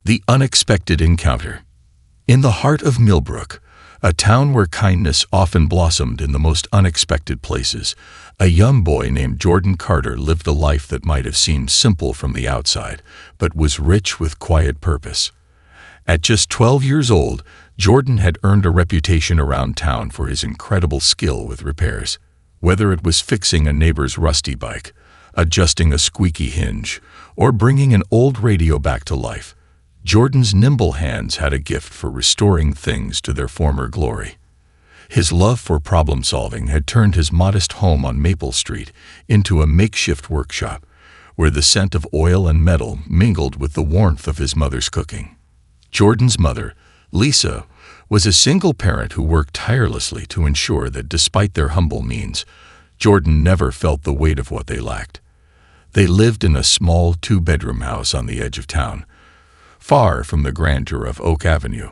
The unexpected encounter. In the heart of Millbrook, a town where kindness often blossomed in the most unexpected places, a young boy named Jordan Carter lived a life that might have seemed simple from the outside, but was rich with quiet purpose. At just 12 years old, Jordan had earned a reputation around town for his incredible skill with repairs. Whether it was fixing a neighbor's rusty bike, adjusting a squeaky hinge, or bringing an old radio back to life, Jordan's nimble hands had a gift for restoring things to their former glory. His love for problem-solving had turned his modest home on Maple Street into a makeshift workshop, where the scent of oil and metal mingled with the warmth of his mother's cooking. Jordan's mother, Lisa, was a single parent who worked tirelessly to ensure that despite their humble means, Jordan never felt the weight of what they lacked. They lived in a small two-bedroom house on the edge of town, far from the grandeur of Oak Avenue,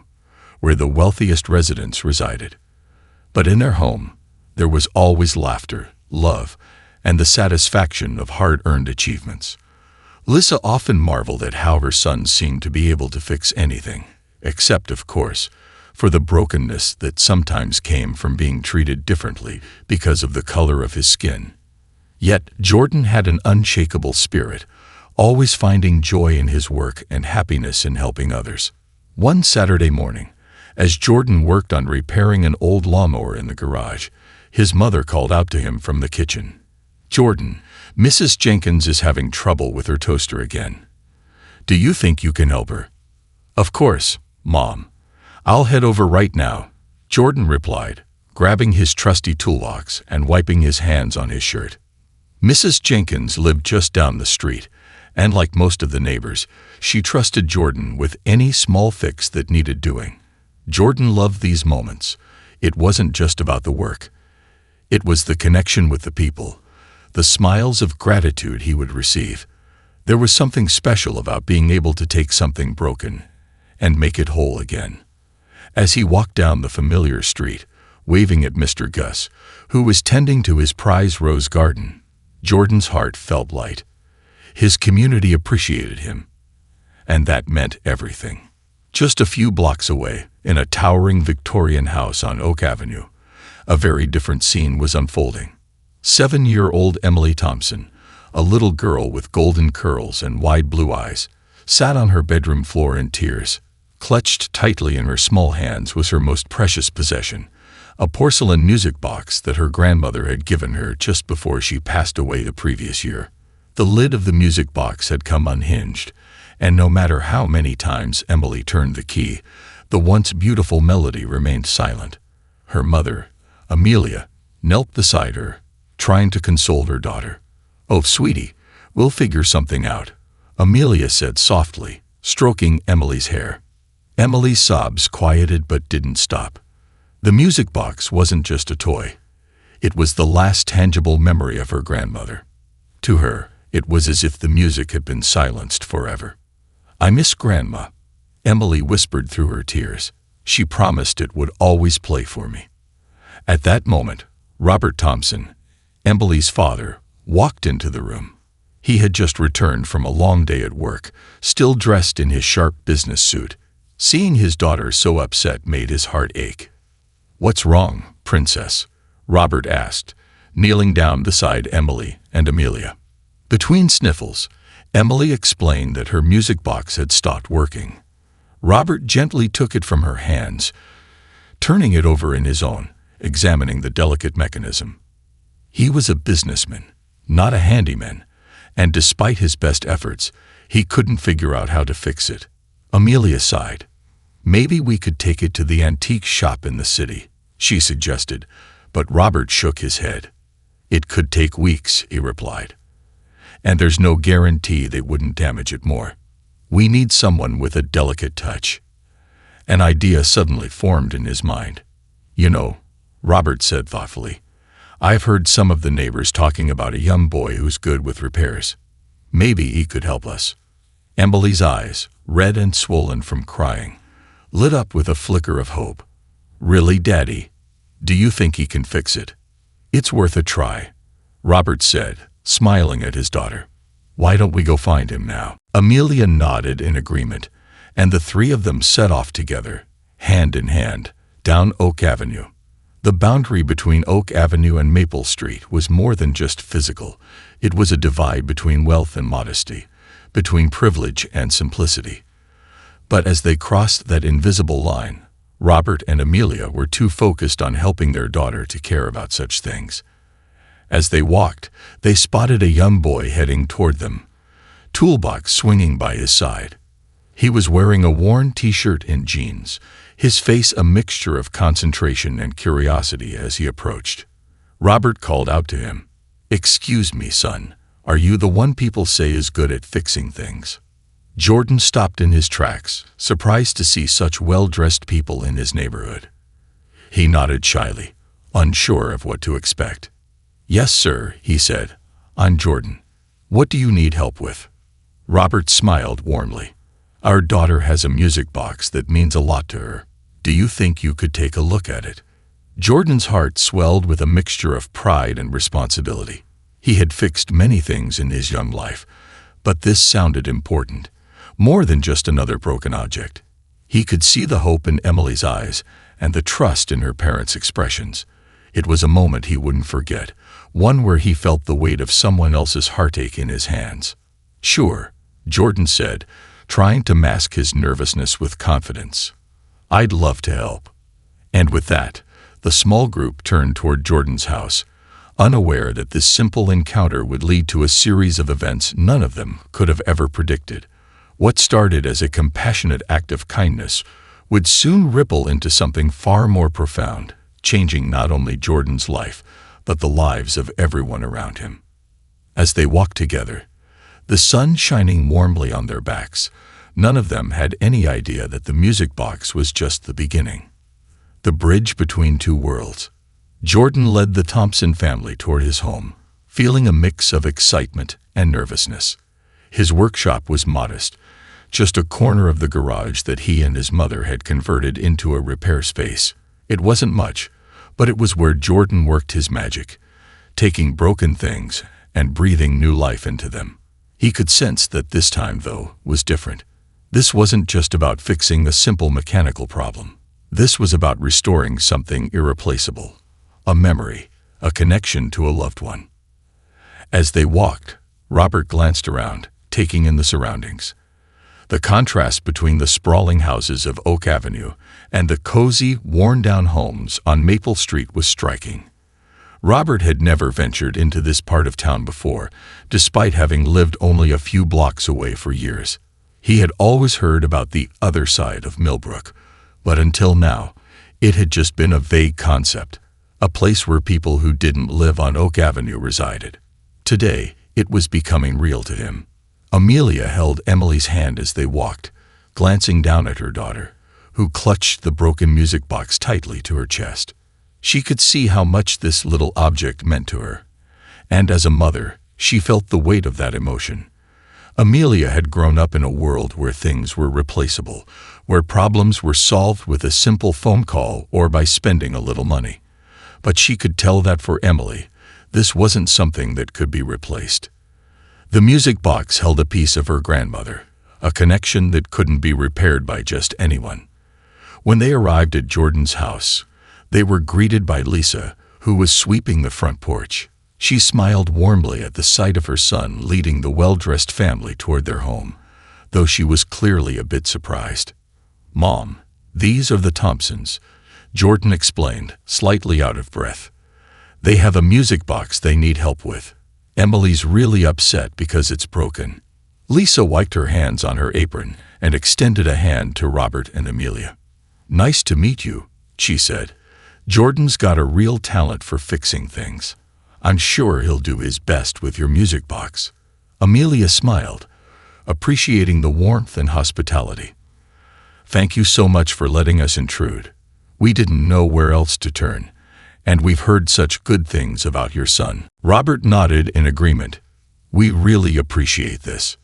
where the wealthiest residents resided. But in their home, there was always laughter, love, and the satisfaction of hard-earned achievements. Lisa often marveled at how her son seemed to be able to fix anything, except, of course, for the brokenness that sometimes came from being treated differently because of the color of his skin. Yet Jordan had an unshakable spirit, always finding joy in his work and happiness in helping others. One Saturday morning, as Jordan worked on repairing an old lawnmower in the garage, his mother called out to him from the kitchen, "Jordan, Mrs. Jenkins is having trouble with her toaster again. Do you think you can help her?" "Of course, Mom. I'll head over right now," Jordan replied, grabbing his trusty toolbox and wiping his hands on his shirt. Mrs. Jenkins lived just down the street, and like most of the neighbors, she trusted Jordan with any small fix that needed doing. Jordan loved these moments. It wasn't just about the work. It was the connection with the people, the smiles of gratitude he would receive. There was something special about being able to take something broken and make it whole again. As he walked down the familiar street, waving at Mr. Gus, who was tending to his prize rose garden, Jordan's heart felt light. His community appreciated him, and that meant everything. Just a few blocks away, in a towering Victorian house on Oak Avenue, a very different scene was unfolding. 7-year-old Emily Thompson, a little girl with golden curls and wide blue eyes, sat on her bedroom floor in tears. Clutched tightly in her small hands was her most precious possession, a porcelain music box that her grandmother had given her just before she passed away the previous year. The lid of the music box had come unhinged, and no matter how many times Emily turned the key, the once beautiful melody remained silent. Her mother, Amelia, knelt beside her, trying to console her daughter. "Oh, sweetie, we'll figure something out," Amelia said softly, stroking Emily's hair. Emily's sobs quieted but didn't stop. The music box wasn't just a toy. It was the last tangible memory of her grandmother. To her, it was as if the music had been silenced forever. "I miss Grandma," Emily whispered through her tears. "She promised it would always play for me." At that moment, Robert Thompson, Emily's father, walked into the room. He had just returned from a long day at work, still dressed in his sharp business suit. Seeing his daughter so upset made his heart ache. "What's wrong, Princess?" Robert asked, kneeling down beside Emily and Amelia. Between sniffles, Emily explained that her music box had stopped working. Robert gently took it from her hands, turning it over in his own, examining the delicate mechanism. He was a businessman, not a handyman, and despite his best efforts, he couldn't figure out how to fix it. Amelia sighed. "Maybe we could take it to the antique shop in the city," she suggested, but Robert shook his head. "It could take weeks," he replied. "And there's no guarantee they wouldn't damage it more. We need someone with a delicate touch." An idea suddenly formed in his mind. "You know," Robert said thoughtfully, "I've heard some of the neighbors talking about a young boy who's good with repairs. Maybe he could help us." Emily's eyes, red and swollen from crying, lit up with a flicker of hope. "Really, Daddy? Do you think he can fix it?" "It's worth a try," Robert said, smiling at his daughter. "Why don't we go find him now?" Amelia nodded in agreement, and the three of them set off together, hand in hand, down Oak Avenue. The boundary between Oak Avenue and Maple Street was more than just physical. It was a divide between wealth and modesty, between privilege and simplicity. But as they crossed that invisible line, Robert and Amelia were too focused on helping their daughter to care about such things. As they walked, they spotted a young boy heading toward them, toolbox swinging by his side. He was wearing a worn t-shirt and jeans, his face a mixture of concentration and curiosity as he approached. Robert called out to him, "Excuse me, son, are you the one people say is good at fixing things?" Jordan stopped in his tracks, surprised to see such well-dressed people in his neighborhood. He nodded shyly, unsure of what to expect. "Yes, sir," he said. "I'm Jordan. What do you need help with?" Robert smiled warmly. "Our daughter has a music box that means a lot to her. Do you think you could take a look at it?" Jordan's heart swelled with a mixture of pride and responsibility. He had fixed many things in his young life, but this sounded important, more than just another broken object. He could see the hope in Emily's eyes and the trust in her parents' expressions. It was a moment he wouldn't forget, one where he felt the weight of someone else's heartache in his hands. "Sure," Jordan said, trying to mask his nervousness with confidence. "I'd love to help." And with that, the small group turned toward Jordan's house, unaware that this simple encounter would lead to a series of events none of them could have ever predicted. What started as a compassionate act of kindness would soon ripple into something far more profound, changing not only Jordan's life, but the lives of everyone around him. As they walked together, the sun shining warmly on their backs, none of them had any idea that the music box was just the beginning. The bridge between two worlds. Jordan led the Thompson family toward his home, feeling a mix of excitement and nervousness. His workshop was modest, just a corner of the garage that he and his mother had converted into a repair space. It wasn't much, but it was where Jordan worked his magic, taking broken things and breathing new life into them. He could sense that this time, though, was different. This wasn't just about fixing a simple mechanical problem. This was about restoring something irreplaceable, a memory, a connection to a loved one. As they walked, Robert glanced around, taking in the surroundings. The contrast between the sprawling houses of Oak Avenue and the cozy, worn-down homes on Maple Street was striking. Robert had never ventured into this part of town before, despite having lived only a few blocks away for years. He had always heard about the other side of Millbrook, but until now, it had just been a vague concept, a place where people who didn't live on Oak Avenue resided. Today, it was becoming real to him. Amelia held Emily's hand as they walked, glancing down at her daughter, who clutched the broken music box tightly to her chest. She could see how much this little object meant to her, and as a mother, she felt the weight of that emotion. Amelia had grown up in a world where things were replaceable, where problems were solved with a simple phone call or by spending a little money. But she could tell that for Emily, this wasn't something that could be replaced. The music box held a piece of her grandmother, a connection that couldn't be repaired by just anyone. When they arrived at Jordan's house, they were greeted by Lisa, who was sweeping the front porch. She smiled warmly at the sight of her son leading the well-dressed family toward their home, though she was clearly a bit surprised. "Mom, these are the Thompsons," Jordan explained, slightly out of breath. "They have a music box they need help with. Emily's really upset because it's broken." Lisa wiped her hands on her apron and extended a hand to Robert and Amelia. "Nice to meet you," she said. "Jordan's got a real talent for fixing things. I'm sure he'll do his best with your music box." Amelia smiled, appreciating the warmth and hospitality. "Thank you so much for letting us intrude. We didn't know where else to turn, and we've heard such good things about your son." Robert nodded in agreement. "We really appreciate this."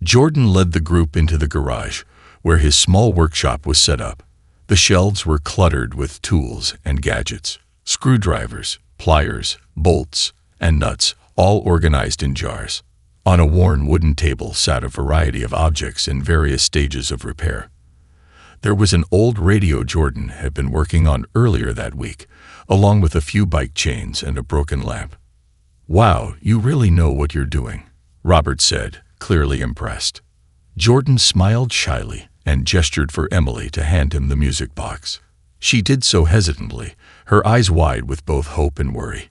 Jordan led the group into the garage, where his small workshop was set up. The shelves were cluttered with tools and gadgets, screwdrivers, pliers, bolts, and nuts, all organized in jars. On a worn wooden table sat a variety of objects in various stages of repair. There was an old radio Jordan had been working on earlier that week, along with a few bike chains and a broken lamp. "Wow, you really know what you're doing," Robert said, clearly impressed. Jordan smiled shyly and gestured for Emily to hand him the music box. She did so hesitantly, her eyes wide with both hope and worry.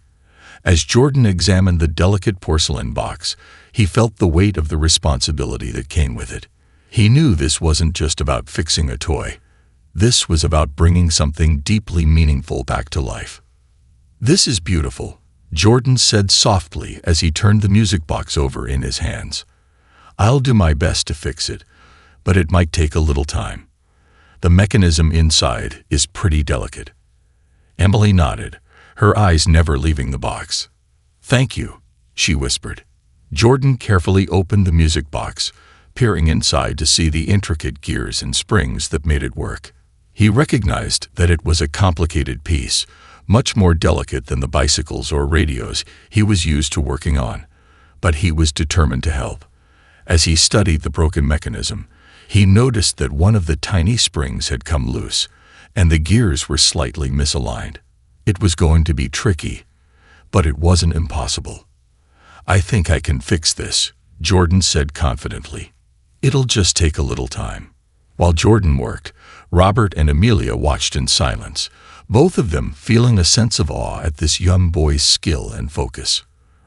As Jordan examined the delicate porcelain box, he felt the weight of the responsibility that came with it. He knew this wasn't just about fixing a toy. This was about bringing something deeply meaningful back to life. "This is beautiful," Jordan said softly as he turned the music box over in his hands. "I'll do my best to fix it, but it might take a little time. The mechanism inside is pretty delicate." Emily nodded, her eyes never leaving the box. "Thank you," she whispered. Jordan carefully opened the music box, peering inside to see the intricate gears and springs that made it work. He recognized that it was a complicated piece, much more delicate than the bicycles or radios he was used to working on, but he was determined to help. As he studied the broken mechanism, he noticed that one of the tiny springs had come loose, and the gears were slightly misaligned. It was going to be tricky, but it wasn't impossible. "I think I can fix this," Jordan said confidently. "It'll just take a little time." While Jordan worked, Robert and Amelia watched in silence, both of them feeling a sense of awe at this young boy's skill and focus.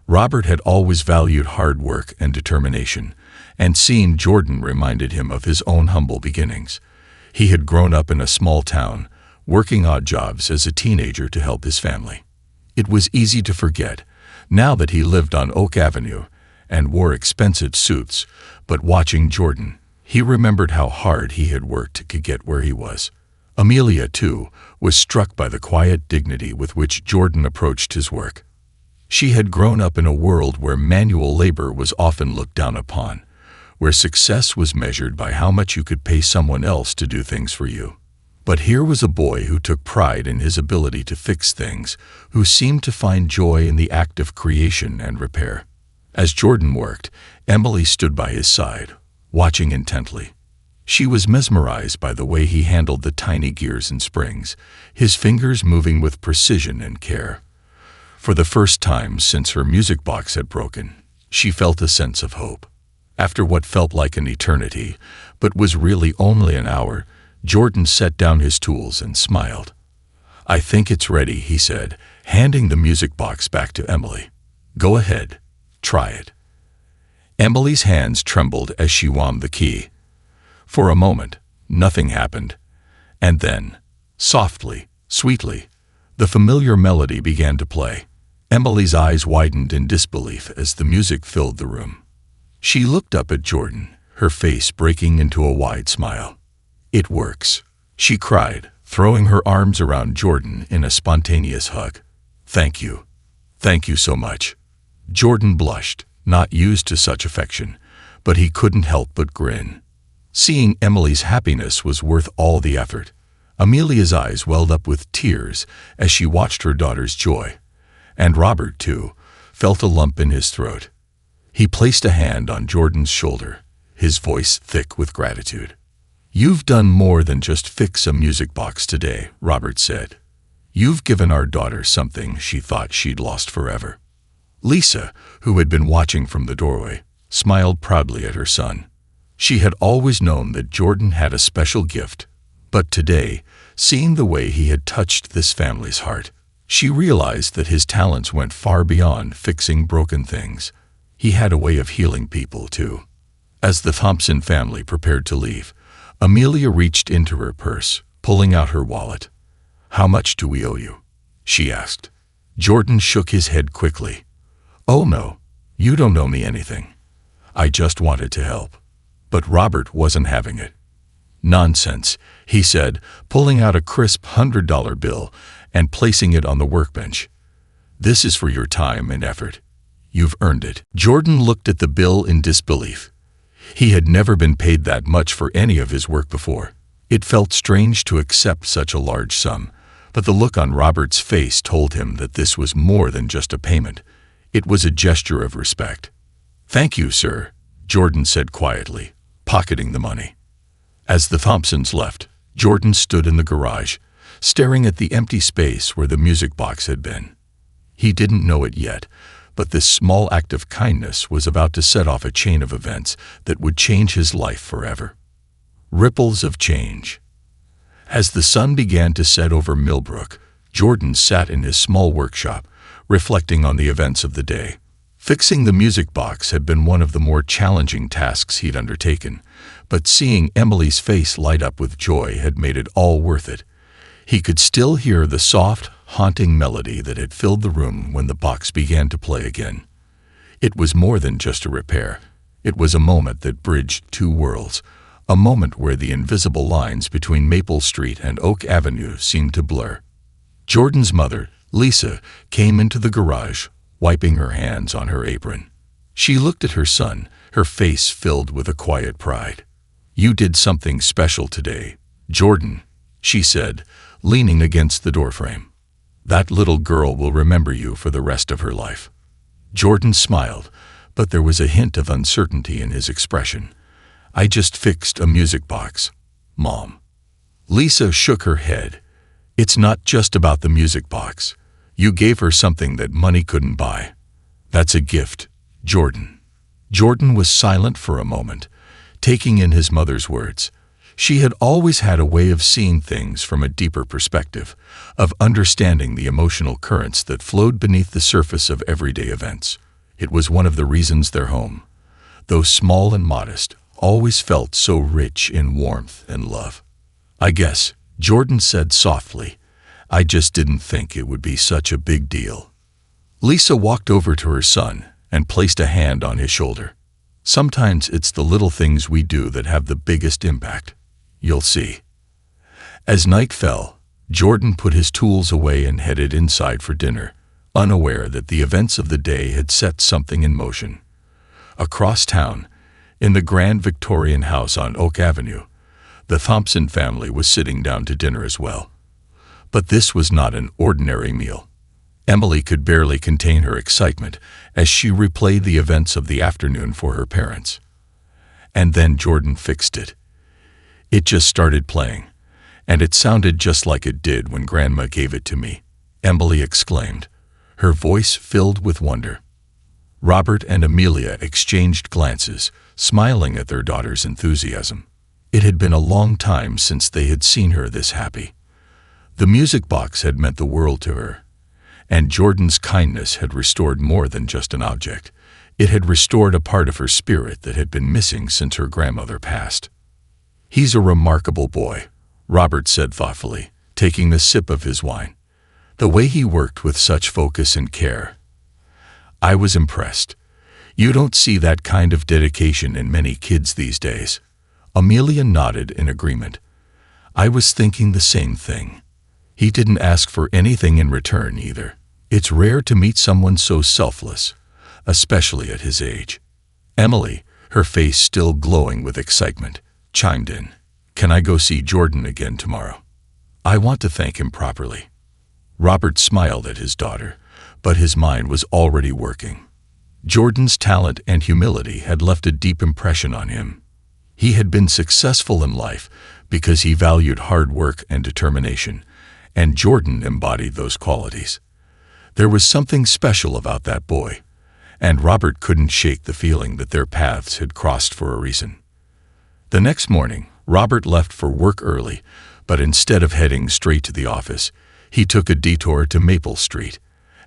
Robert had always valued hard work and determination, and seeing Jordan reminded him of his own humble beginnings. He had grown up in a small town, working odd jobs as a teenager to help his family. It was easy to forget, now that he lived on Oak Avenue and wore expensive suits, but watching Jordan, he remembered how hard he had worked to get where he was. Amelia, too, was struck by the quiet dignity with which Jordan approached his work. She had grown up in a world where manual labor was often looked down upon, where success was measured by how much you could pay someone else to do things for you. But here was a boy who took pride in his ability to fix things, who seemed to find joy in the act of creation and repair. As Jordan worked, Emily stood by his side, watching intently. She was mesmerized by the way he handled the tiny gears and springs, his fingers moving with precision and care. For the first time since her music box had broken, she felt a sense of hope. After what felt like an eternity, but was really only an hour, Jordan set down his tools and smiled. "I think it's ready," he said, handing the music box back to Emily. "Go ahead, try it." Emily's hands trembled as she wound the key. For a moment, nothing happened. And then, softly, sweetly, the familiar melody began to play. Emily's eyes widened in disbelief as the music filled the room. She looked up at Jordan, her face breaking into a wide smile. "It works," she cried, throwing her arms around Jordan in a spontaneous hug. "Thank you. Thank you so much." Jordan blushed, not used to such affection, but he couldn't help but grin. Seeing Emily's happiness was worth all the effort. Amelia's eyes welled up with tears as she watched her daughter's joy. And Robert, too, felt a lump in his throat. He placed a hand on Jordan's shoulder, his voice thick with gratitude. "You've done more than just fix a music box today," Robert said. "You've given our daughter something she thought she'd lost forever." Lisa, who had been watching from the doorway, smiled proudly at her son. She had always known that Jordan had a special gift, but today, seeing the way he had touched this family's heart, she realized that his talents went far beyond fixing broken things. He had a way of healing people, too. As the Thompson family prepared to leave, Amelia reached into her purse, pulling out her wallet. "How much do we owe you?" she asked. Jordan shook his head quickly. "Oh no, you don't owe me anything. I just wanted to help." But Robert wasn't having it. "Nonsense," he said, pulling out a crisp $100 bill and placing it on the workbench. "This is for your time and effort. You've earned it." Jordan looked at the bill in disbelief. He had never been paid that much for any of his work before. It felt strange to accept such a large sum, but the look on Robert's face told him that this was more than just a payment. It was a gesture of respect. "Thank you, sir," Jordan said quietly, pocketing the money. As the Thompsons left, Jordan stood in the garage, staring at the empty space where the music box had been. He didn't know it yet, but this small act of kindness was about to set off a chain of events that would change his life forever. Ripples of change. As the sun began to set over Millbrook, Jordan sat in his small workshop, reflecting on the events of the day. Fixing the music box had been one of the more challenging tasks he'd undertaken, but seeing Emily's face light up with joy had made it all worth it. He could still hear the soft, haunting melody that had filled the room when the box began to play again. It was more than just a repair. It was a moment that bridged two worlds, a moment where the invisible lines between Maple Street and Oak Avenue seemed to blur. Jordan's mother, Lisa, came into the garage, wiping her hands on her apron. She looked at her son, her face filled with a quiet pride. "You did something special today, Jordan," she said, leaning against the doorframe. "That little girl will remember you for the rest of her life." Jordan smiled, but there was a hint of uncertainty in his expression. "I just fixed a music box, Mom." Lisa shook her head. "It's not just about the music box. You gave her something that money couldn't buy. That's a gift, Jordan." Jordan was silent for a moment, taking in his mother's words. She had always had a way of seeing things from a deeper perspective, of understanding the emotional currents that flowed beneath the surface of everyday events. It was one of the reasons their home, though small and modest, always felt so rich in warmth and love. "I guess," Jordan said softly, "I just didn't think it would be such a big deal." Lisa walked over to her son and placed a hand on his shoulder. "Sometimes it's the little things we do that have the biggest impact. You'll see." As night fell, Jordan put his tools away and headed inside for dinner, unaware that the events of the day had set something in motion. Across town, in the grand Victorian house on Oak Avenue, the Thompson family was sitting down to dinner as well. But this was not an ordinary meal. Emily could barely contain her excitement as she replayed the events of the afternoon for her parents. And then Jordan fixed it. It just started playing, and it sounded just like it did when Grandma gave it to me, Emily exclaimed, her voice filled with wonder. Robert and Amelia exchanged glances, smiling at their daughter's enthusiasm. It had been a long time since they had seen her this happy. The music box had meant the world to her, and Jordan's kindness had restored more than just an object. It had restored a part of her spirit that had been missing since her grandmother passed. "He's a remarkable boy," Robert said thoughtfully, taking a sip of his wine. "The way he worked with such focus and care. I was impressed. You don't see that kind of dedication in many kids these days." Amelia nodded in agreement. "I was thinking the same thing. He didn't ask for anything in return either. It's rare to meet someone so selfless, especially at his age." Emily, her face still glowing with excitement, chimed in. "Can I go see Jordan again tomorrow? I want to thank him properly." Robert smiled at his daughter, but his mind was already working. Jordan's talent and humility had left a deep impression on him. He had been successful in life because he valued hard work and determination, and Jordan embodied those qualities. There was something special about that boy, and Robert couldn't shake the feeling that their paths had crossed for a reason. The next morning, Robert left for work early, but instead of heading straight to the office, he took a detour to Maple Street.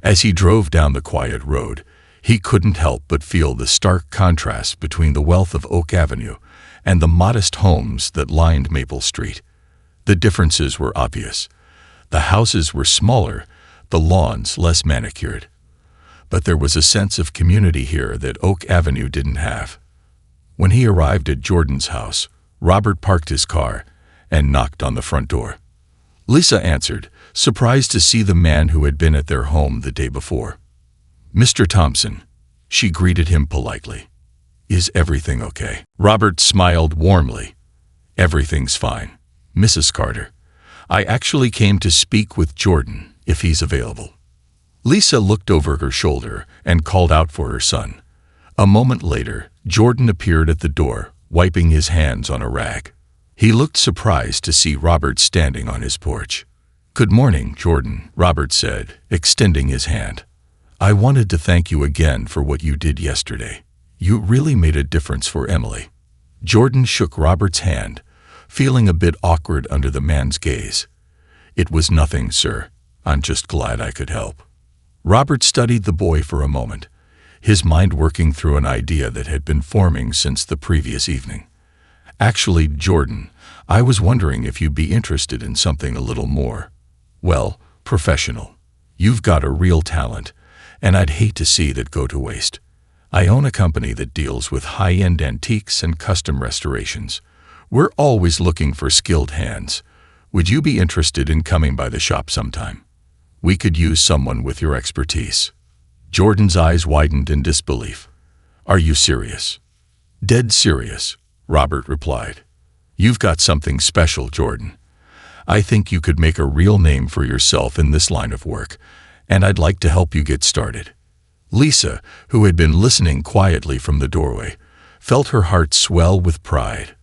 As he drove down the quiet road, he couldn't help but feel the stark contrast between the wealth of Oak Avenue and the modest homes that lined Maple Street. The differences were obvious. The houses were smaller, the lawns less manicured. But there was a sense of community here that Oak Avenue didn't have. When he arrived at Jordan's house, Robert parked his car and knocked on the front door. Lisa answered, surprised to see the man who had been at their home the day before. "Mr. Thompson," she greeted him politely. "Is everything okay?" Robert smiled warmly. "Everything's fine, Mrs. Carter. I actually came to speak with Jordan, if he's available." Lisa looked over her shoulder and called out for her son. A moment later, Jordan appeared at the door, wiping his hands on a rag. He looked surprised to see Robert standing on his porch. "Good morning, Jordan," Robert said, extending his hand. "I wanted to thank you again for what you did yesterday. You really made a difference for Emily." Jordan shook Robert's hand, feeling a bit awkward under the man's gaze. "It was nothing, sir. I'm just glad I could help." Robert studied the boy for a moment, his mind working through an idea that had been forming since the previous evening. "Actually, Jordan, I was wondering if you'd be interested in something a little more, well, professional. You've got a real talent, and I'd hate to see that go to waste. I own a company that deals with high-end antiques and custom restorations. We're always looking for skilled hands. Would you be interested in coming by the shop sometime? We could use someone with your expertise." Jordan's eyes widened in disbelief. "Are you serious?" "Dead serious," Robert replied. "You've got something special, Jordan. I think you could make a real name for yourself in this line of work, and I'd like to help you get started." Lisa, who had been listening quietly from the doorway, felt her heart swell with pride.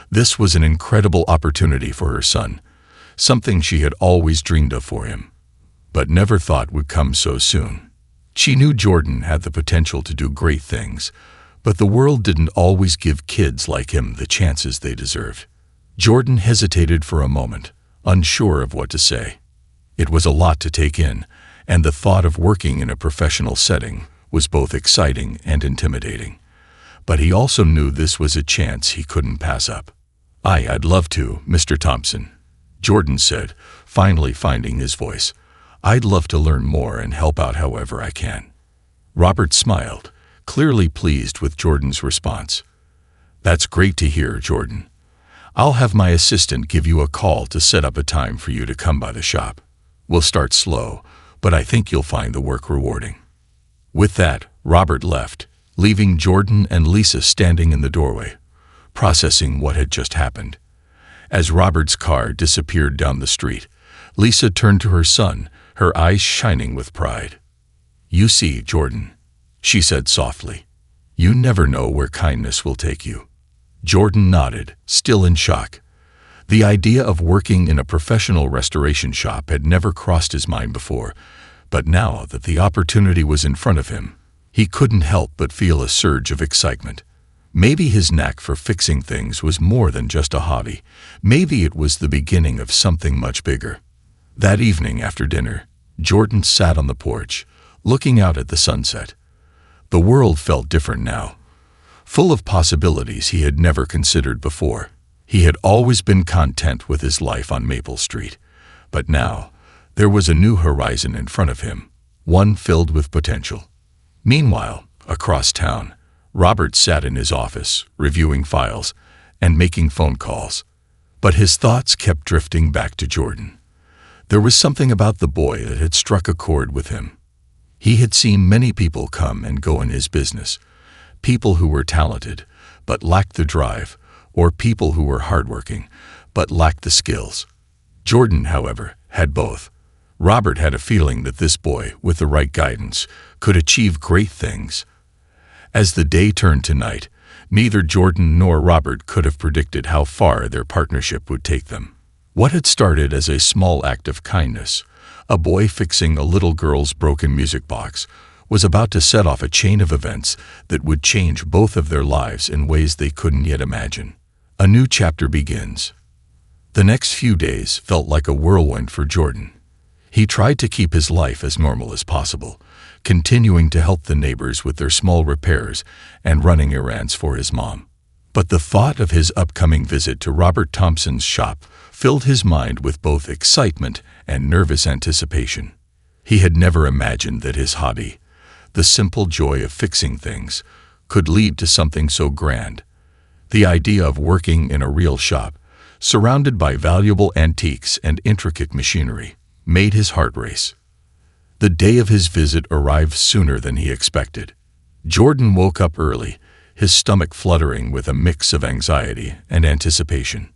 This was an incredible opportunity for her son, something she had always dreamed of for him, but never thought would come so soon. She knew Jordan had the potential to do great things, but the world didn't always give kids like him the chances they deserved. Jordan hesitated for a moment, unsure of what to say. It was a lot to take in, and the thought of working in a professional setting was both exciting and intimidating. But he also knew this was a chance he couldn't pass up. "I'd love to, Mr. Thompson," Jordan said, finally finding his voice. "I'd love to learn more and help out however I can." Robert smiled, clearly pleased with Jordan's response. "That's great to hear, Jordan. I'll have my assistant give you a call to set up a time for you to come by the shop. We'll start slow, but I think you'll find the work rewarding." With that, Robert left, leaving Jordan and Lisa standing in the doorway, processing what had just happened. As Robert's car disappeared down the street, Lisa turned to her son, her eyes shining with pride. "You see, Jordan," she said softly, "you never know where kindness will take you." Jordan nodded, still in shock. The idea of working in a professional restoration shop had never crossed his mind before, but now that the opportunity was in front of him, he couldn't help but feel a surge of excitement. Maybe his knack for fixing things was more than just a hobby. Maybe it was the beginning of something much bigger. That evening after dinner, Jordan sat on the porch, looking out at the sunset. The world felt different now, full of possibilities he had never considered before. He had always been content with his life on Maple Street, but now there was a new horizon in front of him, one filled with potential. Meanwhile, across town, Robert sat in his office, reviewing files and making phone calls, but his thoughts kept drifting back to Jordan. There was something about the boy that had struck a chord with him. He had seen many people come and go in his business, people who were talented but lacked the drive, or people who were hardworking but lacked the skills. Jordan, however, had both. Robert had a feeling that this boy, with the right guidance, could achieve great things. As the day turned to night, neither Jordan nor Robert could have predicted how far their partnership would take them. What had started as a small act of kindness, a boy fixing a little girl's broken music box, was about to set off a chain of events that would change both of their lives in ways they couldn't yet imagine. A new chapter begins. The next few days felt like a whirlwind for Jordan. He tried to keep his life as normal as possible, continuing to help the neighbors with their small repairs and running errands for his mom. But the thought of his upcoming visit to Robert Thompson's shop filled his mind with both excitement and nervous anticipation. He had never imagined that his hobby, the simple joy of fixing things, could lead to something so grand. The idea of working in a real shop, surrounded by valuable antiques and intricate machinery, made his heart race. The day of his visit arrived sooner than he expected. Jordan woke up early, his stomach fluttering with a mix of anxiety and anticipation.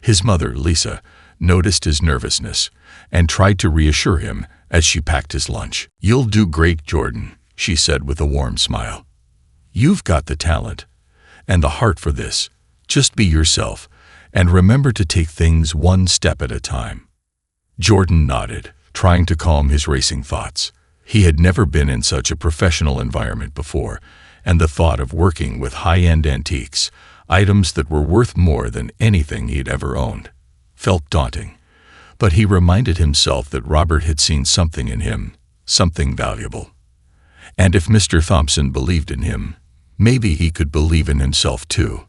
His mother, Lisa, noticed his nervousness and tried to reassure him as she packed his lunch. "You'll do great, Jordan," she said with a warm smile. "You've got the talent and the heart for this. Just be yourself, And remember to take things one step at a time." Jordan nodded, trying to calm his racing thoughts. He had never been in such a professional environment before, and the thought of working with high-end antiques, items that were worth more than anything he'd ever owned, felt daunting. But he reminded himself that Robert had seen something in him, something valuable. And if Mr. Thompson believed in him, maybe he could believe in himself too.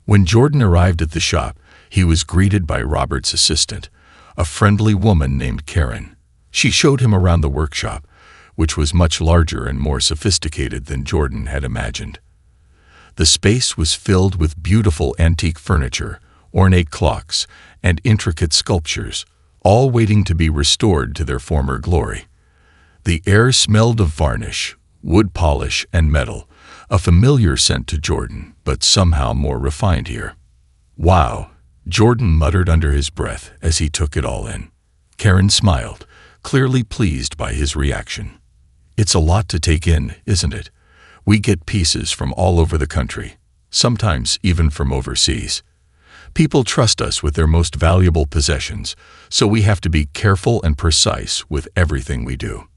When Jordan arrived at the shop, he was greeted by Robert's assistant, a friendly woman named Karen. She showed him around the workshop, which was much larger and more sophisticated than Jordan had imagined. The space was filled with beautiful antique furniture, ornate clocks, and intricate sculptures, all waiting to be restored to their former glory. The air smelled of varnish, wood polish, and metal, a familiar scent to Jordan, but somehow more refined here. "Wow," Jordan muttered under his breath as he took it all in. Karen smiled, clearly pleased by his reaction. "It's a lot to take in, isn't it? We get pieces from all over the country, sometimes even from overseas. People trust us with their most valuable possessions, so we have to be careful and precise with everything we do."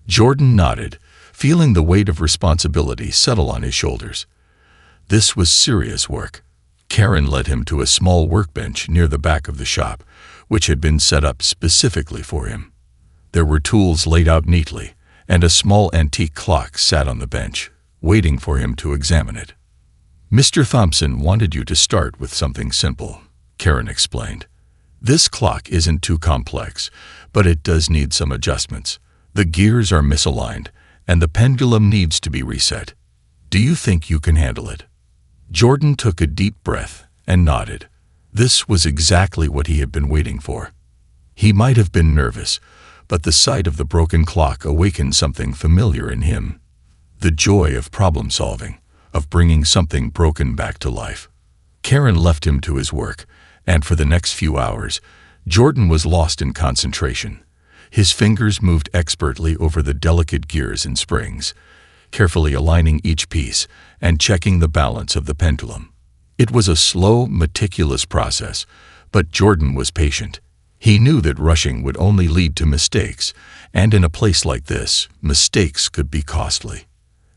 Jordan nodded, feeling the weight of responsibility settle on his shoulders. This was serious work. Karen led him to a small workbench near the back of the shop, which had been set up specifically for him. There were tools laid out neatly, and a small antique clock sat on the bench, waiting for him to examine it. "Mr. Thompson wanted you to start with something simple," Karen explained. "This clock isn't too complex, but it does need some adjustments. The gears are misaligned, and the pendulum needs to be reset. Do you think you can handle it?" Jordan took a deep breath and nodded. This was exactly what he had been waiting for. He might have been nervous, but the sight of the broken clock awakened something familiar in him. The joy of problem solving, of bringing something broken back to life. Karen left him to his work, and for the next few hours, Jordan was lost in concentration. His fingers moved expertly over the delicate gears and springs, carefully aligning each piece and checking the balance of the pendulum. It was a slow, meticulous process, but Jordan was patient. He knew that rushing would only lead to mistakes, and in a place like this, mistakes could be costly.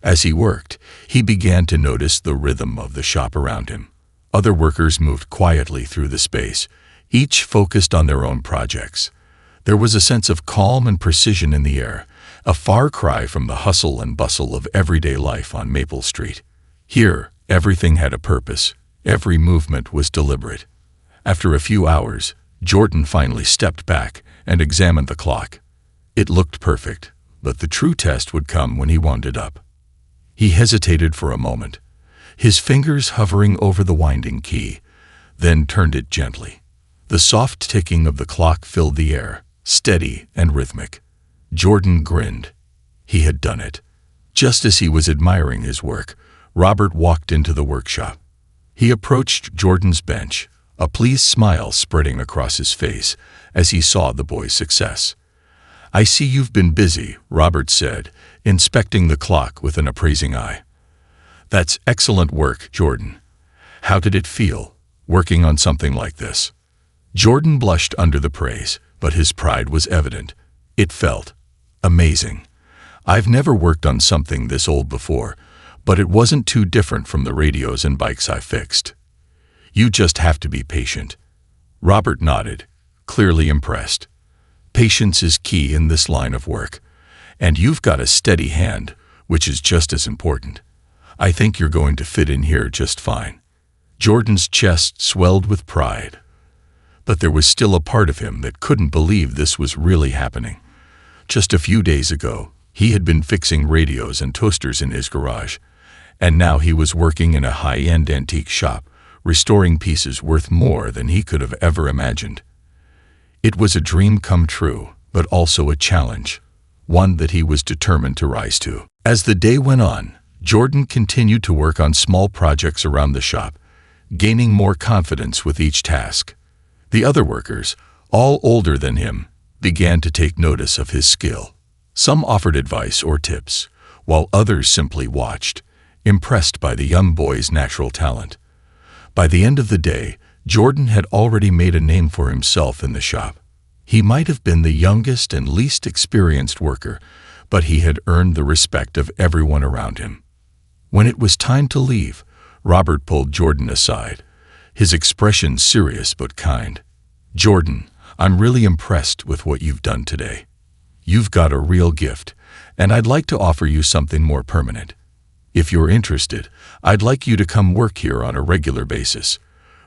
As he worked, he began to notice the rhythm of the shop around him. Other workers moved quietly through the space, each focused on their own projects. There was a sense of calm and precision in the air, a far cry from the hustle and bustle of everyday life on Maple Street. Here, everything had a purpose. Every movement was deliberate. After a few hours, Jordan finally stepped back and examined the clock. It looked perfect, but the true test would come when he wound it up. He hesitated for a moment, his fingers hovering over the winding key, then turned it gently. The soft ticking of the clock filled the air, steady and rhythmic. Jordan grinned. He had done it. Just as he was admiring his work, Robert walked into the workshop. He approached Jordan's bench, a pleased smile spreading across his face as he saw the boy's success. "I see you've been busy," Robert said, inspecting the clock with an appraising eye. "That's excellent work, Jordan. How did it feel, working on something like this?" Jordan blushed under the praise, but his pride was evident. It felt amazing. "I've never worked on something this old before, but it wasn't too different from the radios and bikes I fixed. You just have to be patient." Robert nodded, clearly impressed. Patience is key in this line of work, and you've got a steady hand, which is just as important. I think you're going to fit in here just fine. Jordan's chest swelled with pride, but there was still a part of him that couldn't believe this was really happening. Just a few days ago, he had been fixing radios and toasters in his garage, and now he was working in a high-end antique shop, restoring pieces worth more than he could have ever imagined. It was a dream come true, but also a challenge, one that he was determined to rise to. As the day went on, Jordan continued to work on small projects around the shop, gaining more confidence with each task. The other workers, all older than him, began to take notice of his skill. Some offered advice or tips, while others simply watched, impressed by the young boy's natural talent. By the end of the day, Jordan had already made a name for himself in the shop. He might have been the youngest and least experienced worker, but he had earned the respect of everyone around him. When it was time to leave, Robert pulled Jordan aside, his expression serious but kind. "Jordan, I'm really impressed with what you've done today. You've got a real gift, and I'd like to offer you something more permanent. If you're interested, I'd like you to come work here on a regular basis.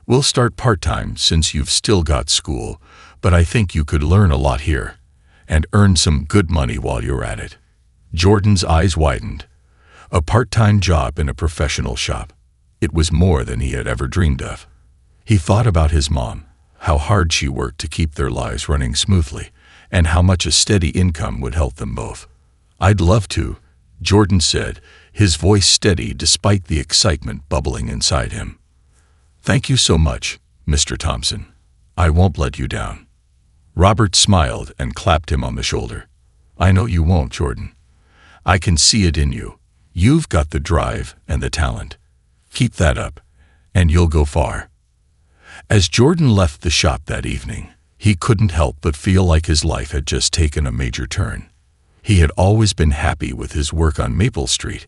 We'll start part-time since you've still got school, but I think you could learn a lot here and earn some good money while you're at it." Jordan's eyes widened. A part-time job in a professional shop. It was more than he had ever dreamed of. He thought about his mom, how hard she worked to keep their lives running smoothly, and how much a steady income would help them both. "I'd love to," Jordan said, his voice steady despite the excitement bubbling inside him. "Thank you so much, Mr. Thompson. I won't let you down." Robert smiled and clapped him on the shoulder. "I know you won't, Jordan. I can see it in you. You've got the drive and the talent. Keep that up, and you'll go far." As Jordan left the shop that evening, he couldn't help but feel like his life had just taken a major turn. He had always been happy with his work on Maple Street,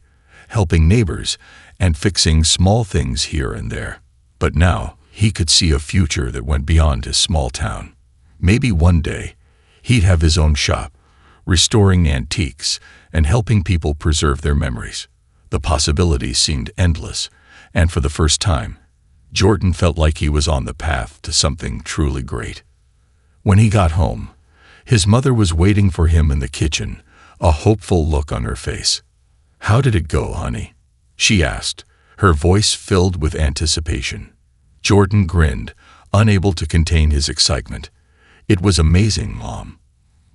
helping neighbors and fixing small things here and there. But now he could see a future that went beyond his small town. Maybe one day he'd have his own shop, restoring antiques and helping people preserve their memories. The possibilities seemed endless, and for the first time, Jordan felt like he was on the path to something truly great. When he got home, his mother was waiting for him in the kitchen, a hopeful look on her face. "How did it go, honey?" she asked, her voice filled with anticipation. Jordan grinned, unable to contain his excitement. "It was amazing, Mom.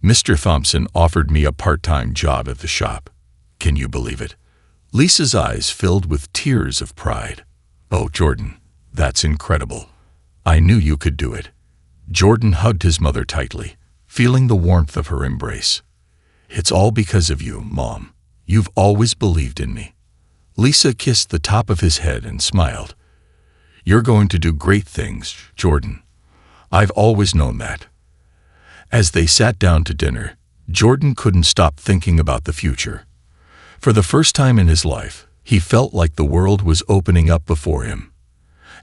Mr. Thompson offered me a part-time job at the shop. Can you believe it?" Lisa's eyes filled with tears of pride. "Oh, Jordan, that's incredible. I knew you could do it." Jordan hugged his mother tightly, feeling the warmth of her embrace. "It's all because of you, Mom. You've always believed in me." Lisa kissed the top of his head and smiled. "You're going to do great things, Jordan. I've always known that." As they sat down to dinner, Jordan couldn't stop thinking about the future. For the first time in his life, he felt like the world was opening up before him.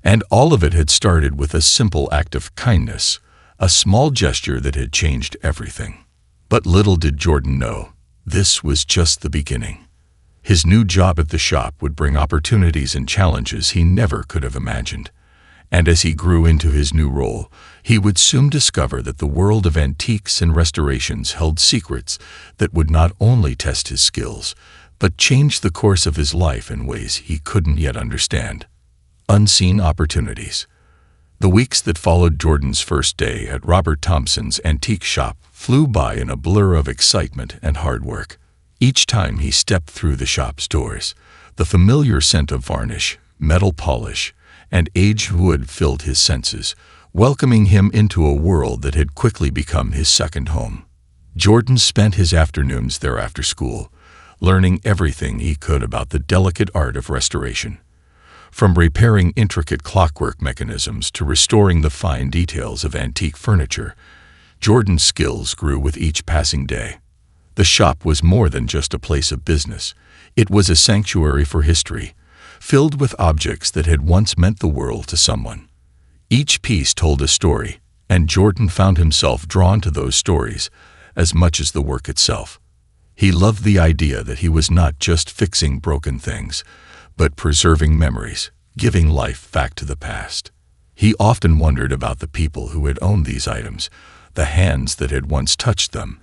And all of it had started with a simple act of kindness, a small gesture that had changed everything. But little did Jordan know, this was just the beginning. His new job at the shop would bring opportunities and challenges he never could have imagined. And as he grew into his new role, he would soon discover that the world of antiques and restorations held secrets that would not only test his skills, but change the course of his life in ways he couldn't yet understand. Unseen opportunities. The weeks that followed Jordan's first day at Robert Thompson's antique shop flew by in a blur of excitement and hard work. Each time he stepped through the shop's doors, the familiar scent of varnish, metal polish, and aged wood filled his senses, welcoming him into a world that had quickly become his second home. Jordan spent his afternoons there after school, learning everything he could about the delicate art of restoration. From repairing intricate clockwork mechanisms to restoring the fine details of antique furniture, Jordan's skills grew with each passing day. The shop was more than just a place of business. It was a sanctuary for history, filled with objects that had once meant the world to someone. Each piece told a story, and Jordan found himself drawn to those stories as much as the work itself. He loved the idea that he was not just fixing broken things, but preserving memories, giving life back to the past. He often wondered about the people who had owned these items, the hands that had once touched them,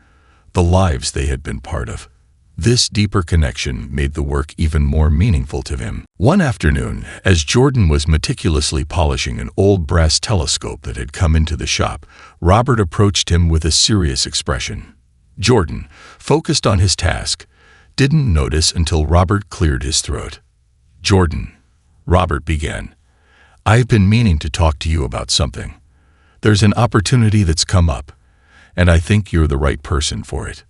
the lives they had been part of. This deeper connection made the work even more meaningful to him. One afternoon, as Jordan was meticulously polishing an old brass telescope that had come into the shop, Robert approached him with a serious expression. Jordan, focused on his task, didn't notice until Robert cleared his throat. "Jordan," Robert began, "I've been meaning to talk to you about something. There's an opportunity that's come up, and I think you're the right person for it."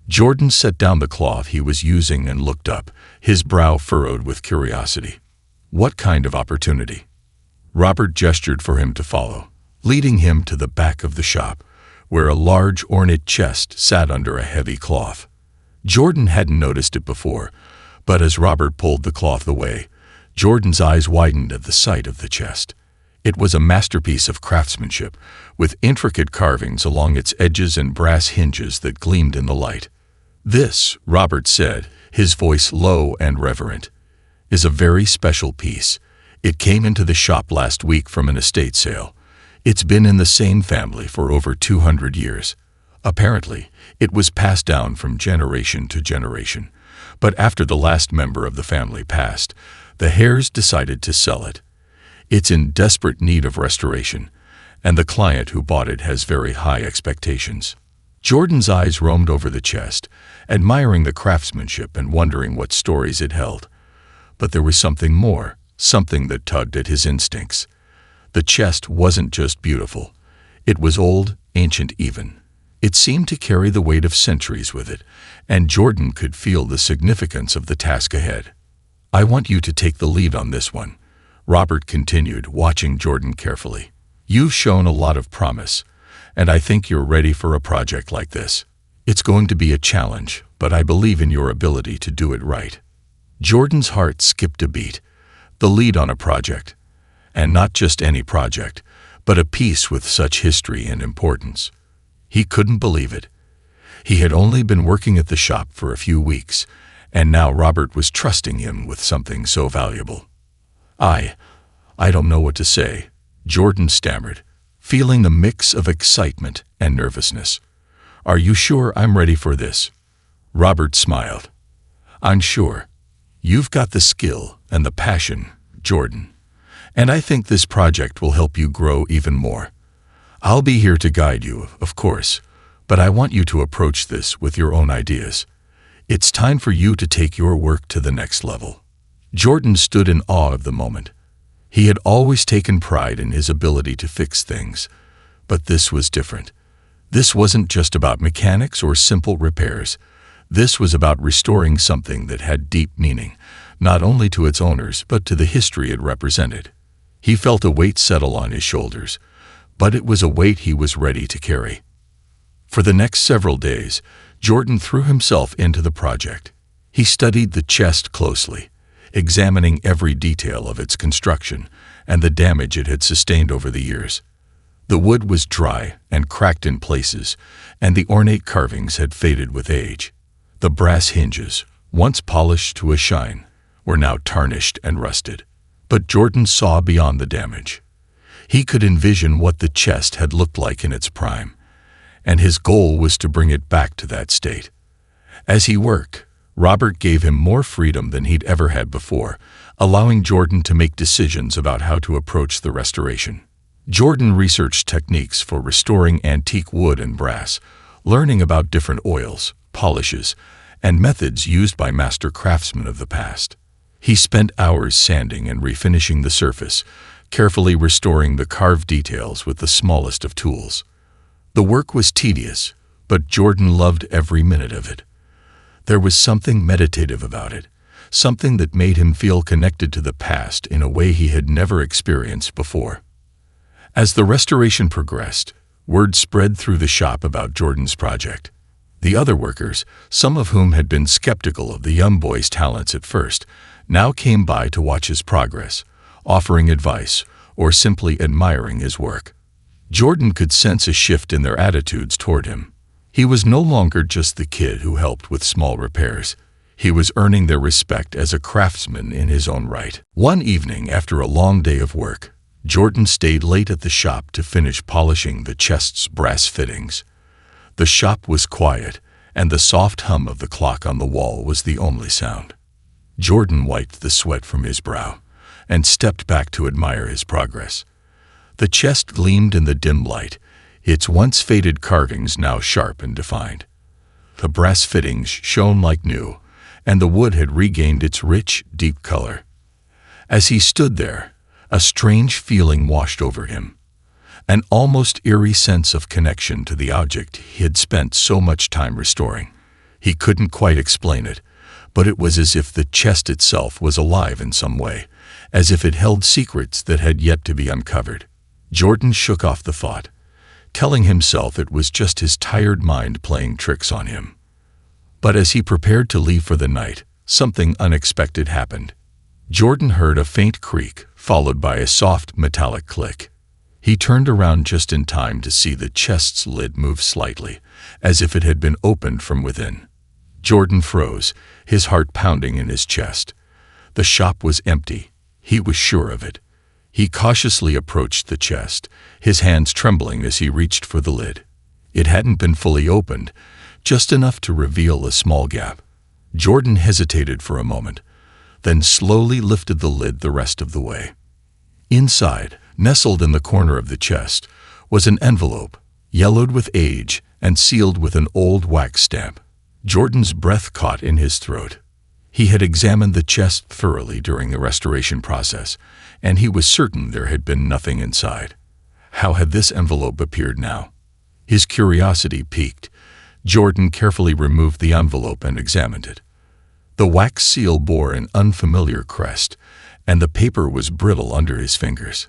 Jordan set down the cloth he was using and looked up, his brow furrowed with curiosity. "What kind of opportunity?" Robert gestured for him to follow, leading him to the back of the shop, where a large ornate chest sat under a heavy cloth. Jordan hadn't noticed it before, but as Robert pulled the cloth away, Jordan's eyes widened at the sight of the chest. It was a masterpiece of craftsmanship, with intricate carvings along its edges and brass hinges that gleamed in the light. "This," Robert said, his voice low and reverent, "is a very special piece. It came into the shop last week from an estate sale. It's been in the same family for over 200 years. Apparently, it was passed down from generation to generation. But after the last member of the family passed, the Hares decided to sell it. It's in desperate need of restoration, and the client who bought it has very high expectations." Jordan's eyes roamed over the chest, admiring the craftsmanship and wondering what stories it held. But there was something more, something that tugged at his instincts. The chest wasn't just beautiful. It was old, ancient even. It seemed to carry the weight of centuries with it, and Jordan could feel the significance of the task ahead. "I want you to take the lead on this one," Robert continued, watching Jordan carefully. "You've shown a lot of promise, and I think you're ready for a project like this. It's going to be a challenge, but I believe in your ability to do it right." Jordan's heart skipped a beat. The lead on a project. And not just any project, but a piece with such history and importance. He couldn't believe it. He had only been working at the shop for a few weeks, and now Robert was trusting him with something so valuable. I don't know what to say," Jordan stammered, feeling a mix of excitement and nervousness. "Are you sure I'm ready for this?" Robert smiled. "I'm sure. You've got the skill and the passion, Jordan. And I think this project will help you grow even more. I'll be here to guide you, of course, but I want you to approach this with your own ideas. It's time for you to take your work to the next level." Jordan stood in awe of the moment. He had always taken pride in his ability to fix things, but this was different. This wasn't just about mechanics or simple repairs. This was about restoring something that had deep meaning, not only to its owners but to the history it represented. He felt a weight settle on his shoulders, but it was a weight he was ready to carry. For the next several days, Jordan threw himself into the project. He studied the chest closely, examining every detail of its construction and the damage it had sustained over the years. The wood was dry and cracked in places, and the ornate carvings had faded with age. The brass hinges, once polished to a shine, were now tarnished and rusted. But Jordan saw beyond the damage. He could envision what the chest had looked like in its prime, and his goal was to bring it back to that state. As he worked, Robert gave him more freedom than he'd ever had before, allowing Jordan to make decisions about how to approach the restoration. Jordan researched techniques for restoring antique wood and brass, learning about different oils, polishes, and methods used by master craftsmen of the past. He spent hours sanding and refinishing the surface, carefully restoring the carved details with the smallest of tools. The work was tedious, but Jordan loved every minute of it. There was something meditative about it, something that made him feel connected to the past in a way he had never experienced before. As the restoration progressed, word spread through the shop about Jordan's project. The other workers, some of whom had been skeptical of the young boy's talents at first, now came by to watch his progress, offering advice or simply admiring his work. Jordan could sense a shift in their attitudes toward him. He was no longer just the kid who helped with small repairs. He was earning their respect as a craftsman in his own right. One evening, after a long day of work, Jordan stayed late at the shop to finish polishing the chest's brass fittings. The shop was quiet, and the soft hum of the clock on the wall was the only sound. Jordan wiped the sweat from his brow and stepped back to admire his progress. The chest gleamed in the dim light, its once faded carvings now sharp and defined. The brass fittings shone like new, and the wood had regained its rich, deep color. As he stood there, a strange feeling washed over him, an almost eerie sense of connection to the object he had spent so much time restoring. He couldn't quite explain it, but it was as if the chest itself was alive in some way, as if it held secrets that had yet to be uncovered. Jordan shook off the thought, telling himself it was just his tired mind playing tricks on him. But as he prepared to leave for the night, something unexpected happened. Jordan heard a faint creak, followed by a soft metallic click. He turned around just in time to see the chest's lid move slightly, as if it had been opened from within. Jordan froze, his heart pounding in his chest. The shop was empty. He was sure of it. He cautiously approached the chest, his hands trembling as he reached for the lid. It hadn't been fully opened, just enough to reveal a small gap. Jordan hesitated for a moment, then slowly lifted the lid the rest of the way. Inside, nestled in the corner of the chest, was an envelope, yellowed with age and sealed with an old wax stamp. Jordan's breath caught in his throat. He had examined the chest thoroughly during the restoration process, and he was certain there had been nothing inside. How had this envelope appeared now? His curiosity piqued. Jordan carefully removed the envelope and examined it. The wax seal bore an unfamiliar crest, and the paper was brittle under his fingers.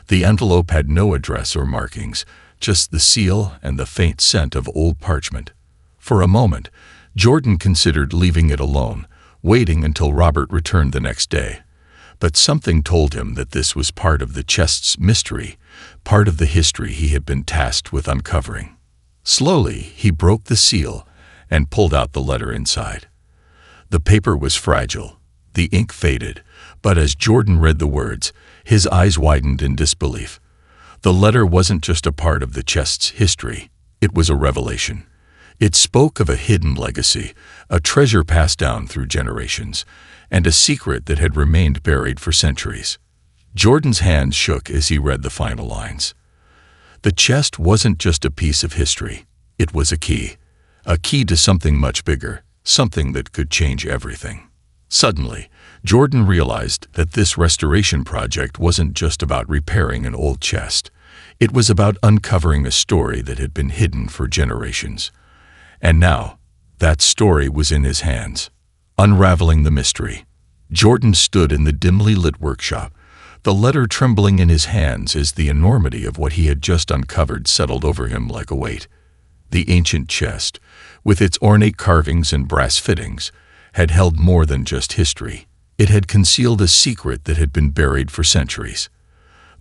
The envelope had no address or markings, just the seal and the faint scent of old parchment. For a moment, Jordan considered leaving it alone, waiting until Robert returned the next day. But something told him that this was part of the chest's mystery, part of the history he had been tasked with uncovering. Slowly, he broke the seal and pulled out the letter inside. The paper was fragile, the ink faded, but as Jordan read the words, his eyes widened in disbelief. The letter wasn't just a part of the chest's history, it was a revelation. It spoke of a hidden legacy, a treasure passed down through generations, and a secret that had remained buried for centuries. Jordan's hands shook as he read the final lines. The chest wasn't just a piece of history, it was a key to something much bigger, something that could change everything. Suddenly, Jordan realized that this restoration project wasn't just about repairing an old chest. It was about uncovering a story that had been hidden for generations. And now, that story was in his hands. Unraveling the mystery. Jordan stood in the dimly lit workshop, the letter trembling in his hands as the enormity of what he had just uncovered settled over him like a weight. The ancient chest, with its ornate carvings and brass fittings, had held more than just history. It had concealed a secret that had been buried for centuries.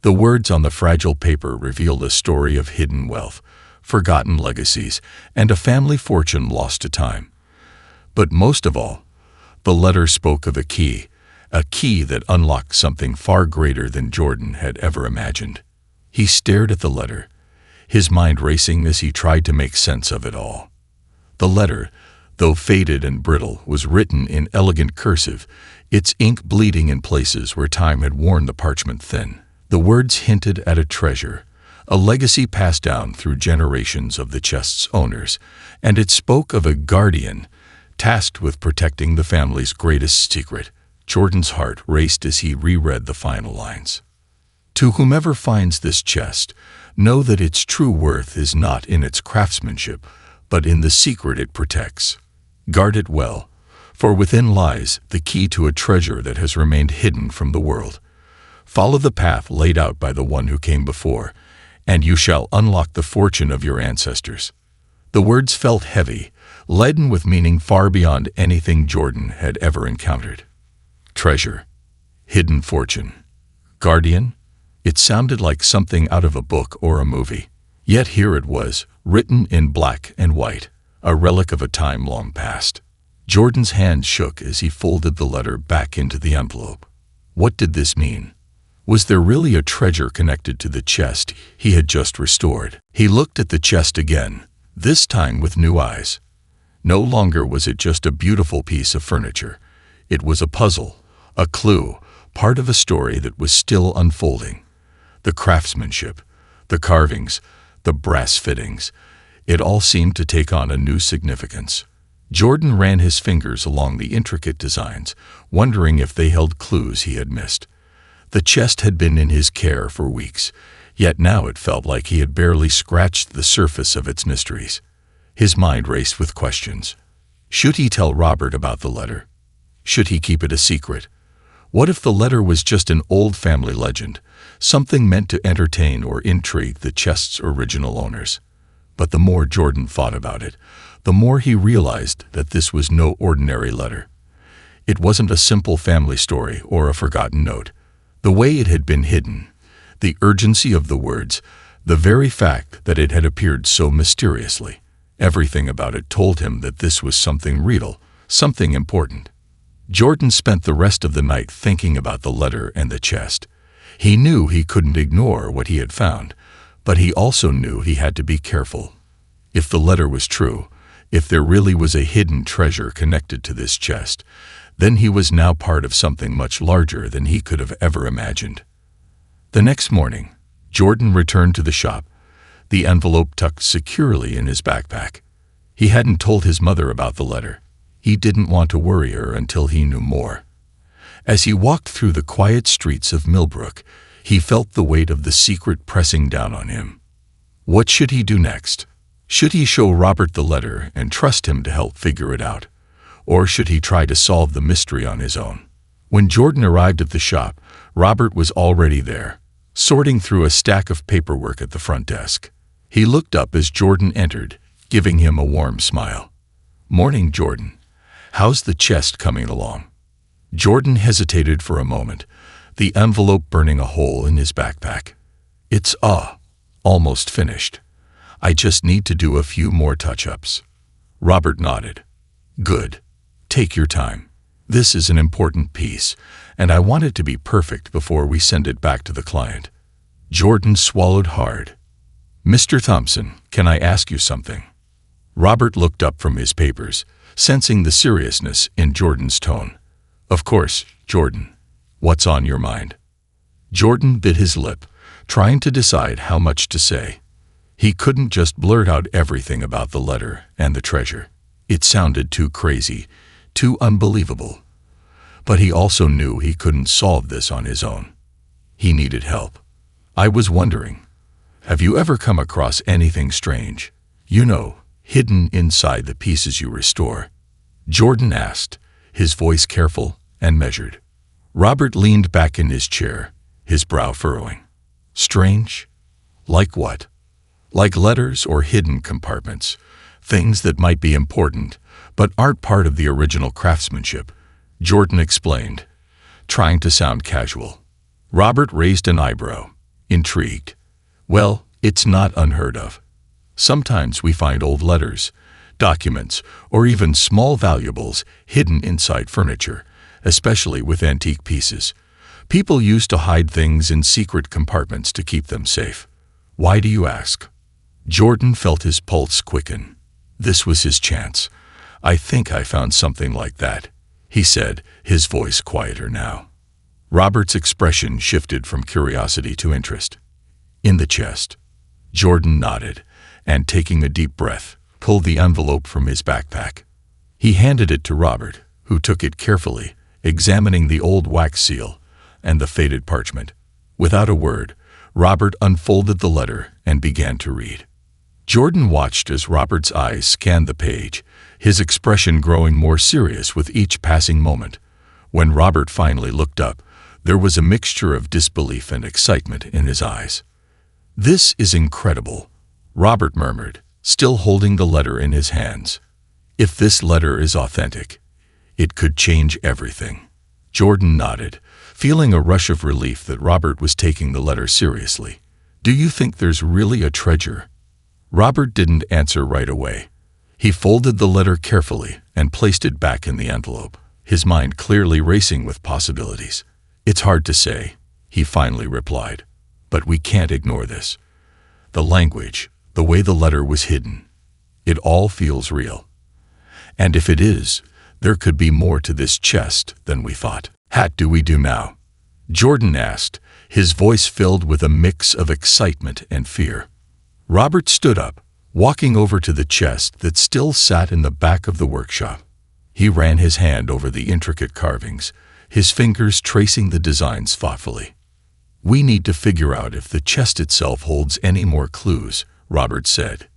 The words on the fragile paper revealed a story of hidden wealth, forgotten legacies, and a family fortune lost to time. But most of all, the letter spoke of a key that unlocked something far greater than Jordan had ever imagined. He stared at the letter, his mind racing as he tried to make sense of it all. The letter, though faded and brittle, was written in elegant cursive, its ink bleeding in places where time had worn the parchment thin. The words hinted at a treasure, a legacy passed down through generations of the chest's owners, and it spoke of a guardian tasked with protecting the family's greatest secret. Jordan's heart raced as he reread the final lines. To whomever finds this chest, know that its true worth is not in its craftsmanship, but in the secret it protects. Guard it well, for within lies the key to a treasure that has remained hidden from the world. Follow the path laid out by the one who came before, and you shall unlock the fortune of your ancestors. The words felt heavy, laden with meaning far beyond anything Jordan had ever encountered. Treasure, hidden fortune, guardian. It sounded like something out of a book or a movie. Yet here it was, written in black and white, a relic of a time long past. Jordan's hand shook as he folded the letter back into the envelope. What did this mean? Was there really a treasure connected to the chest he had just restored? He looked at the chest again, this time with new eyes. No longer was it just a beautiful piece of furniture. It was a puzzle, a clue, part of a story that was still unfolding. The craftsmanship, the carvings, the brass fittings, it all seemed to take on a new significance. Jordan ran his fingers along the intricate designs, wondering if they held clues he had missed. The chest had been in his care for weeks, yet now it felt like he had barely scratched the surface of its mysteries. His mind raced with questions. Should he tell Robert about the letter? Should he keep it a secret? What if the letter was just an old family legend, something meant to entertain or intrigue the chest's original owners? But the more Jordan thought about it, the more he realized that this was no ordinary letter. It wasn't a simple family story or a forgotten note. The way it had been hidden, the urgency of the words, the very fact that it had appeared so mysteriously, everything about it told him that this was something real, something important. Jordan spent the rest of the night thinking about the letter and the chest. He knew he couldn't ignore what he had found, but he also knew he had to be careful. If the letter was true, if there really was a hidden treasure connected to this chest, then he was now part of something much larger than he could have ever imagined. The next morning, Jordan returned to the shop, the envelope tucked securely in his backpack. He hadn't told his mother about the letter. He didn't want to worry her until he knew more. As he walked through the quiet streets of Millbrook, he felt the weight of the secret pressing down on him. What should he do next? Should he show Robert the letter and trust him to help figure it out? Or should he try to solve the mystery on his own? When Jordan arrived at the shop, Robert was already there, sorting through a stack of paperwork at the front desk. He looked up as Jordan entered, giving him a warm smile. "Morning, Jordan. How's the chest coming along?" Jordan hesitated for a moment, the envelope burning a hole in his backpack. "It's almost finished. I just need to do a few more touch-ups." Robert nodded. "Good. Take your time. This is an important piece, and I want it to be perfect before we send it back to the client." Jordan swallowed hard. "Mr. Thompson, can I ask you something?" Robert looked up from his papers, sensing the seriousness in Jordan's tone. "Of course, Jordan. What's on your mind?" Jordan bit his lip, trying to decide how much to say. He couldn't just blurt out everything about the letter and the treasure. It sounded too crazy, too unbelievable. But he also knew he couldn't solve this on his own. He needed help. "I was wondering, have you ever come across anything strange? You know, hidden inside the pieces you restore?" Jordan asked, his voice careful and measured. Robert leaned back in his chair, his brow furrowing. "Strange? Like what?" "Like letters or hidden compartments, things that might be important, but aren't part of the original craftsmanship," Jordan explained, trying to sound casual. Robert raised an eyebrow, intrigued. "Well, it's not unheard of. Sometimes we find old letters, documents, or even small valuables hidden inside furniture, especially with antique pieces. People used to hide things in secret compartments to keep them safe." "Why do you ask?" Jordan felt his pulse quicken. This was his chance. "I think I found something like that," he said, his voice quieter now. Robert's expression shifted from curiosity to interest. "In the chest." Jordan nodded, and taking a deep breath, pulled the envelope from his backpack. He handed it to Robert, who took it carefully, examining the old wax seal and the faded parchment. Without a word, Robert unfolded the letter and began to read. Jordan watched as Robert's eyes scanned the page, his expression growing more serious with each passing moment. When Robert finally looked up, there was a mixture of disbelief and excitement in his eyes. "This is incredible," Robert murmured, still holding the letter in his hands. "If this letter is authentic, it could change everything." Jordan nodded, feeling a rush of relief that Robert was taking the letter seriously. "Do you think there's really a treasure?" Robert didn't answer right away. He folded the letter carefully and placed it back in the envelope, his mind clearly racing with possibilities. "It's hard to say," he finally replied, "but we can't ignore this. The language, the way the letter was hidden, it all feels real. And if it is, there could be more to this chest than we thought." "What do we do now?" Jordan asked, his voice filled with a mix of excitement and fear. Robert stood up, walking over to the chest that still sat in the back of the workshop. He ran his hand over the intricate carvings, his fingers tracing the designs thoughtfully. "We need to figure out if the chest itself holds any more clues," Robert said.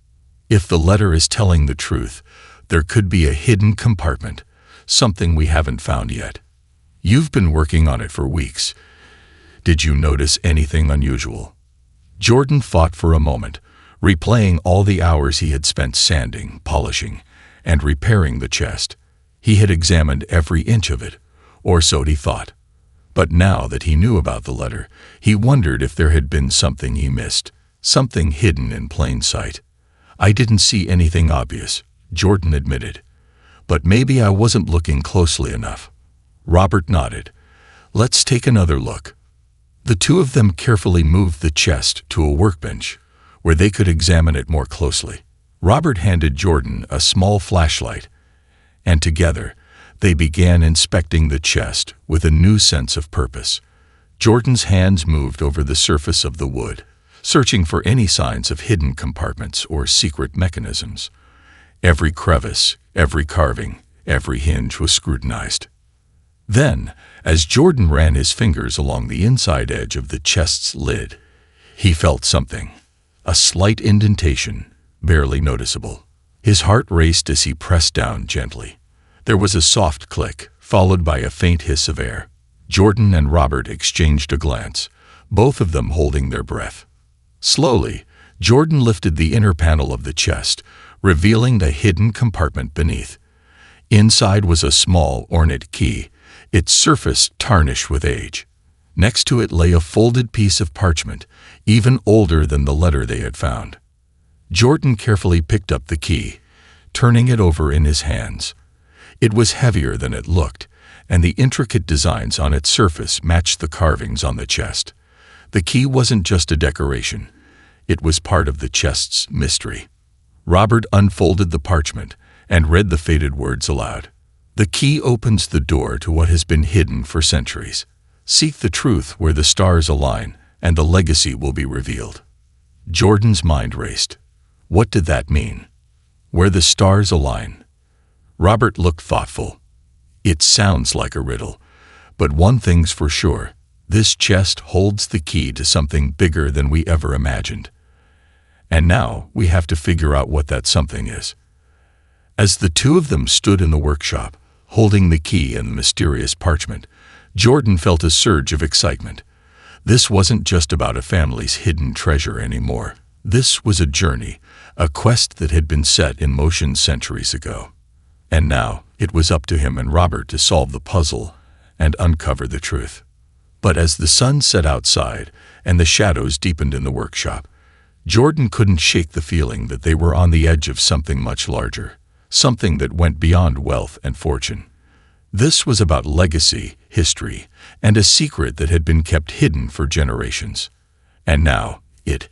"If the letter is telling the truth, there could be a hidden compartment, something we haven't found yet." You've been working on it for weeks. Did you notice anything unusual? Jordan thought for a moment, replaying all the hours he had spent sanding, polishing, and repairing the chest. He had examined every inch of it, or so he thought. But now that he knew about the letter, he wondered if there had been something he missed, something hidden in plain sight. I didn't see anything obvious, Jordan admitted. But maybe I wasn't looking closely enough. Robert nodded. Let's take another look. The two of them carefully moved the chest to a workbench, where they could examine it more closely. Robert handed Jordan a small flashlight, and together they began inspecting the chest with a new sense of purpose. Jordan's hands moved over the surface of the wood, searching for any signs of hidden compartments or secret mechanisms. Every crevice, every carving, every hinge was scrutinized. Then, as Jordan ran his fingers along the inside edge of the chest's lid, he felt something, a slight indentation, barely noticeable. His heart raced as he pressed down gently. There was a soft click, followed by a faint hiss of air. Jordan and Robert exchanged a glance, both of them holding their breath. Slowly, Jordan lifted the inner panel of the chest, revealing the hidden compartment beneath. Inside was a small, ornate key, its surface tarnished with age. Next to it lay a folded piece of parchment, even older than the letter they had found. Jordan carefully picked up the key, turning it over in his hands. It was heavier than it looked, and the intricate designs on its surface matched the carvings on the chest. The key wasn't just a decoration. It was part of the chest's mystery. Robert unfolded the parchment and read the faded words aloud. The key opens the door to what has been hidden for centuries. Seek the truth where the stars align, and the legacy will be revealed. Jordan's mind raced. What did that mean? Where the stars align? Robert looked thoughtful. It sounds like a riddle, but one thing's for sure. This chest holds the key to something bigger than we ever imagined. And now we have to figure out what that something is. As the two of them stood in the workshop, holding the key and the mysterious parchment, Jordan felt a surge of excitement. This wasn't just about a family's hidden treasure anymore. This was a journey, a quest that had been set in motion centuries ago. And now it was up to him and Robert to solve the puzzle and uncover the truth. But as the sun set outside and the shadows deepened in the workshop, Jordan couldn't shake the feeling that they were on the edge of something much larger, something that went beyond wealth and fortune. This was about legacy, history, and a secret that had been kept hidden for generations. And now, it